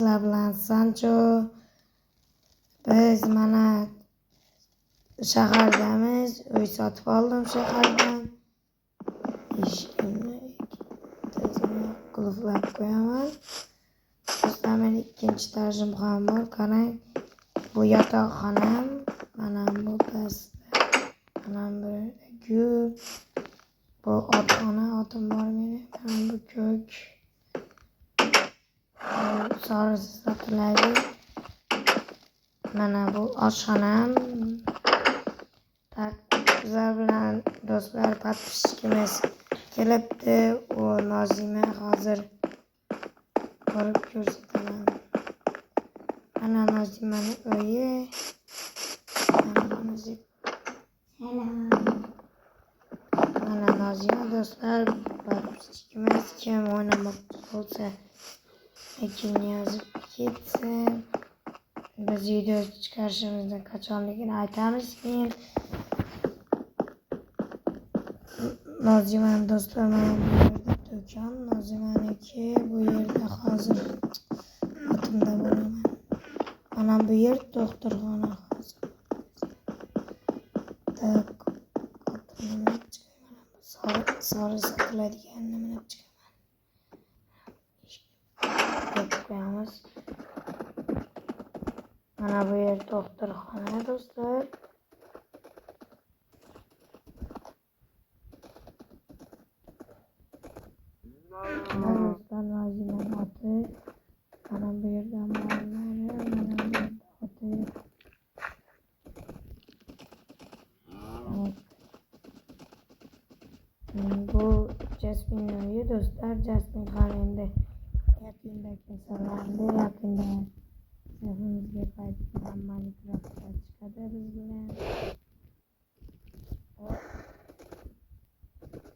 Sizlar bilan Sancho, biz mana shahardamiz. Uy sotib oldim shahardan. Eshikimni ikkitazini qulflab qo'yaman. Do'stlar, meni ikkinchi tarjimxonam bor. Qarang, bu yotoqxonam, mana bu pastda, mana bu gul, bu otxona, otim bor meni, mana bu ko'k, sarisi sotiladi. Mana bu oshxonam. Bizlar bilan do'stlar подписчикimiz kelibdi. U Nozima hozir borib ko'rsataman. Mana Nozimani uyi. Mana Nozima do'stlar, подписчикimiz kim o'ynamoqchi bo'lsa lekin yozib ketsin. Biz video chiqarishimizdan qachonligini aytamiz keyin. Nozimani do'stlar, mana bu yerda do'kon Nozimaniki. Bu yerda hozir otimda bo'laman. Mana bu yer doktorxona hozir. Sori sotiladiganini minib chiqaman. Mana bu yer doktorxona do'stlar. Do'stlar, Nozimaning oti. Mana bu yerda mollari, mana bu yerda oti. Bu Jasminning uyi do'stlar. Jasmin ham endi yaqinda kasallandi. Yaqinda safimizga qaytib Minecraftga chiqadi biz bilan.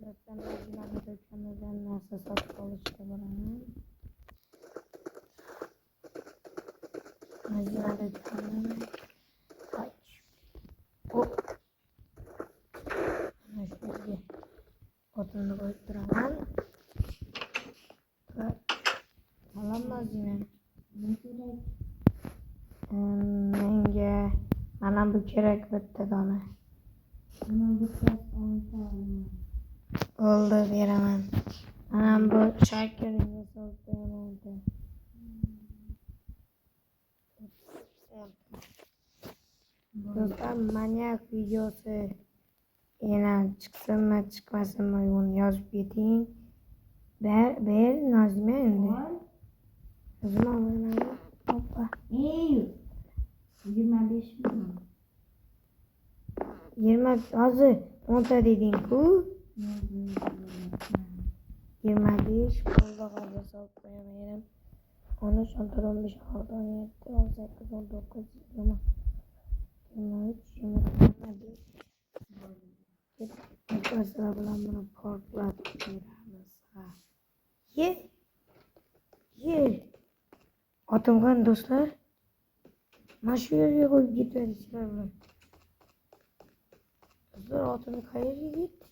Do'stlar, Nozimaning do'konidan narsa sotib olishga boraman. Nozima do'koni. Mana shu yerga otimni qo'yib turaman. Salom Nozima. Menga mana bu kerak, bitta dona. Bo'ldi, beraman. Mana bu shakiringga solib qo'yaman. Do'stlar, manyak videosi yana chiqsinmi chiqmasinmi uni yozib keting. Ber Nozima endi. Nozima mana hoppa. 25 mi? 20 hozir 10 ta deding-ku. 25 bo'ldi, hozir solib qo'yaman. 13, 14, 15, 16, 17, 18, 19, 20, 23, 24. Sizlar bilan buni portlatib beramiz. Ye. Otimgan do'stlar. Mana shu yerga qo'yib ketadi sizlar bilan. Do'stlar, otimni qayerga ketdi?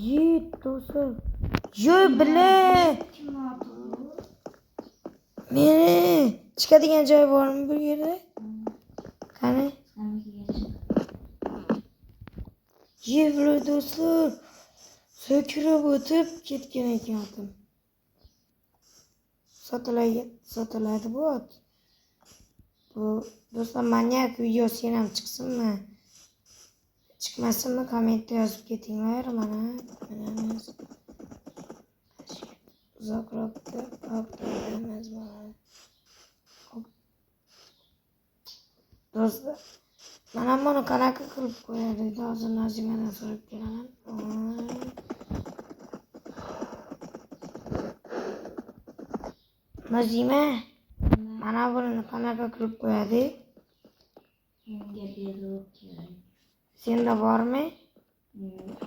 Yet do'stlar. Yo bile. Meni chiqadigan joy bormi bu yerda? Qani? Yevro do'stlar. So'kirib o'tib ketgan ekan otim. Sotiladi bu ot. Bu do'stlar, manyak videosi ham chiqsinmi? Chiqmasinmi? Kommentda yozib ketinglar. Mana uzoqroqda qoldiramiz mana. Do'stlar, mana buni qanaqa qilib qo'yadi? Hozir Nozimadan so'rab kelaman. Nozima, mana buni qanaqa qilib qo'yadi? Menga berib kerak. Senda bormi? Yo'q.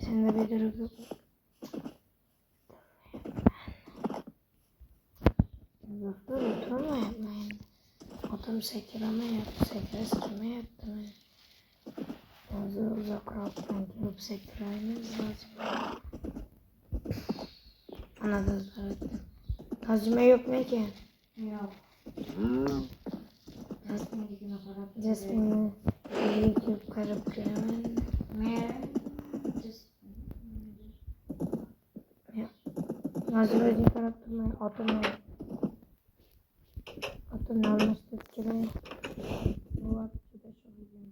Senda berib yo'q. Do'stlar, o'tirmayapman. Otim sakramayaptimi? Hozir uzoqroqdan kelib sakraymiz. Ana dostlar. Nazime yok mu ki? Yok. Jasmine'nikine qarab. Jasmine YouTube qarab ko'raman. Men Nazime o'zing qarab turmay, otimni almashtirib kelay. Bu vaqt juda shug'ullan.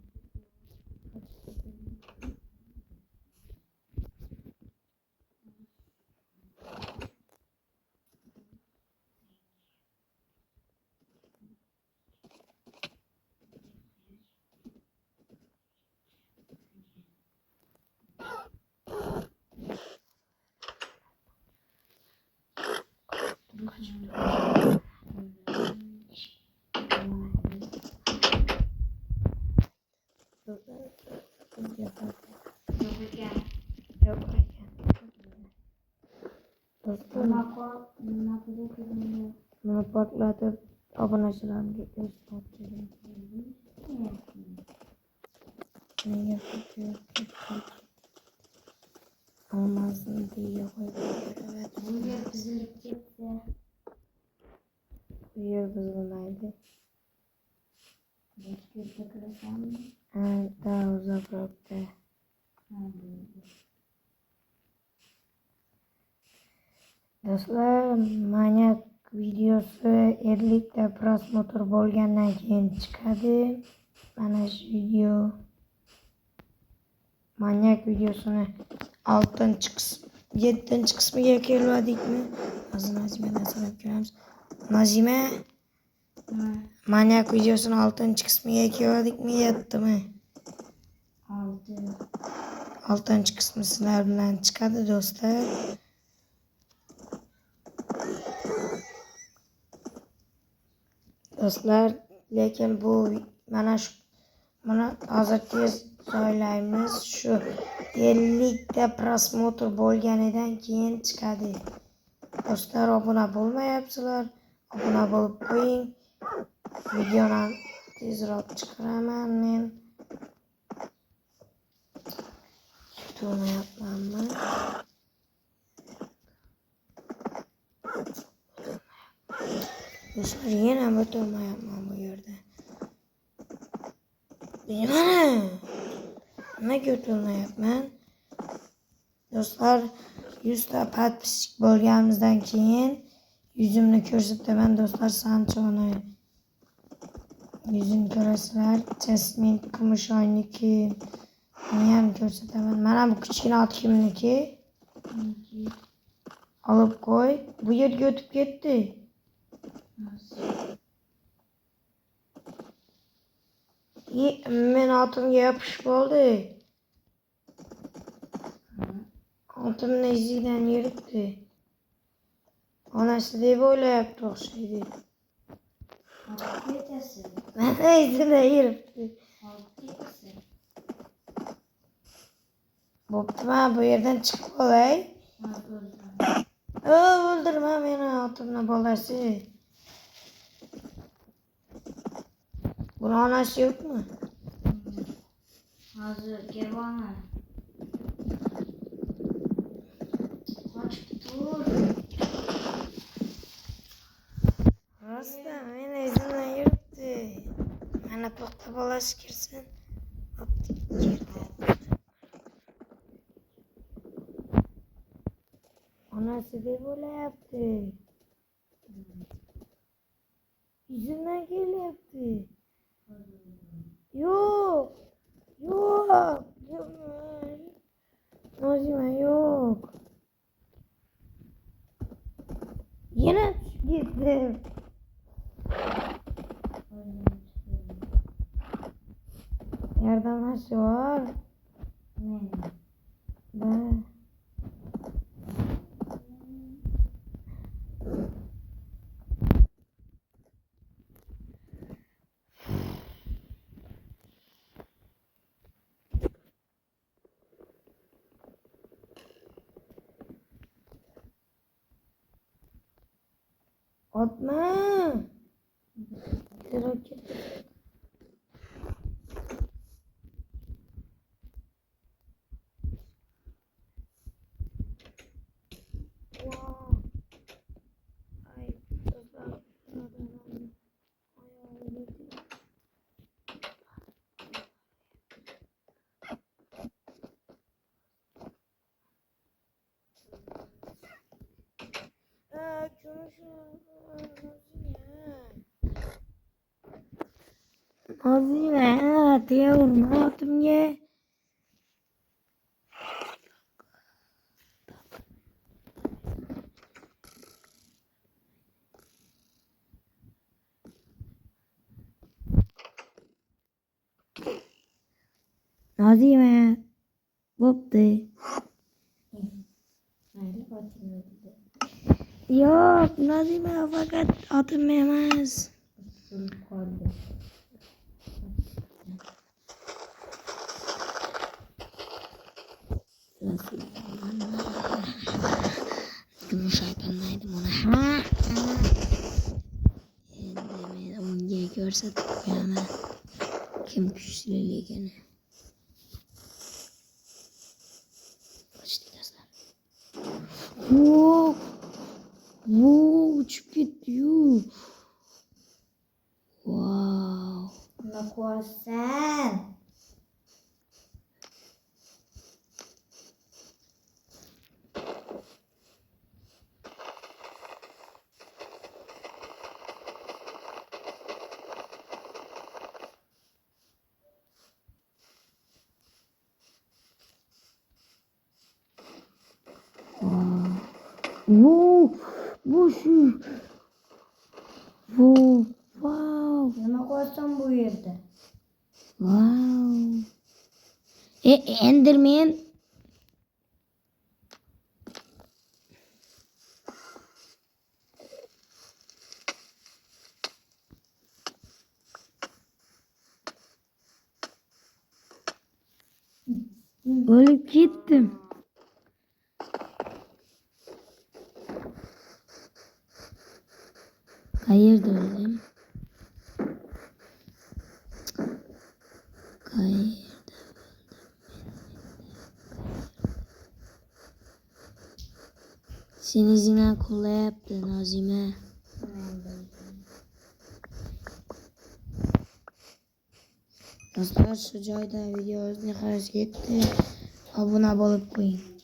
yo'q ekan. Yok ekan. Do'stlar, Nima qilib buni portlatib obunachilarimga ko'rsatib keling. Nega olmasini deya qo'yib ko'raveradi. bu yer buzilib ketdi. Bu yer buzilmaydi. Boshqa kirasanmi? Da uzoqroqda. Do'stlar, manyak videosi 50 ta prosmotr bo'lgandan keyin chiqadi. Mana shu video. Manyak videosini 7 qismiga kelmadikmi? Hozir Nazimadan so'rab ko'ramiz. Nazima, manyak videosini 6 qismiga kelmadikmi, 7mi? 6 qismi sizlar bilan chiqadi do'stlar. Do'stlar, lekin bu mana hozir tez joylaymiz. Shu 50 ta prosmotr bo'lganidan keyin chiqadi. Do'stlar, obuna bo'lmayapsizlar. Obuna bo'lib qo'ying. Videoni tezroq chiqaraman men. Tutmayapmanmi? Do'stlar, yana o'tirmayapman bu yerda. Nimaga o'tirmayapman? Do'stlar, 100 ta podpisчик bo'lganimizdan keyin yuzimni ko'rsataman do'stlar. Sanchoni yuzini ko'rasizlar. Jasmine Kumushoyniki ham ko'rsataman. Mana bu kichkina ot kimniki? Olib qo'y. Bu yerga o'tib ketdi. Men otimga yopishib oldi. Otimni izidan yuribdi. Onasi deb o'ylayapti o'xshaydi. Mana izidan yuribdi. Bo'pti, men bu yerdan chiqib olay. O'ldirma meni, otimni bolasi. Buni onasi yo'qmi? Hozir kelibman. Qochib tur. Rosta, meni izimdan yuribdi. Mana to'xta bolasi kirsin. Kirdi. Onasi deb o'ylayapti. Izimdan kelyapti. Yo'q. Nazima yo'q. Yana tushib ketdim. Yordamlashi bor. Da. Otma. Tezroq ket. Wow. Nazime, diye vurma hatimge. Nazime, bo'pti. Mayli, otingni dedi. Yo'q, Nazime faqat otim emas. Usul qoldi. Yumush aytolmaydi buni. Ha. Endi men unga ko'rsatib qo'yaman. Kim kuchliligini. Почти Wow, uçup gidiyor. Wow. Nima qilyapsan? Wow, bu şu. Wow, wow, Nima qilyapsan bu yerda? wow. Enderman. Ölüp gittim. Hayırda öldüm? Hayırda Seni zina kolla yaptı Nazime. Dostlar şu joyda videomizni qarashga yetdi. Obuna bo'lib qo'ying.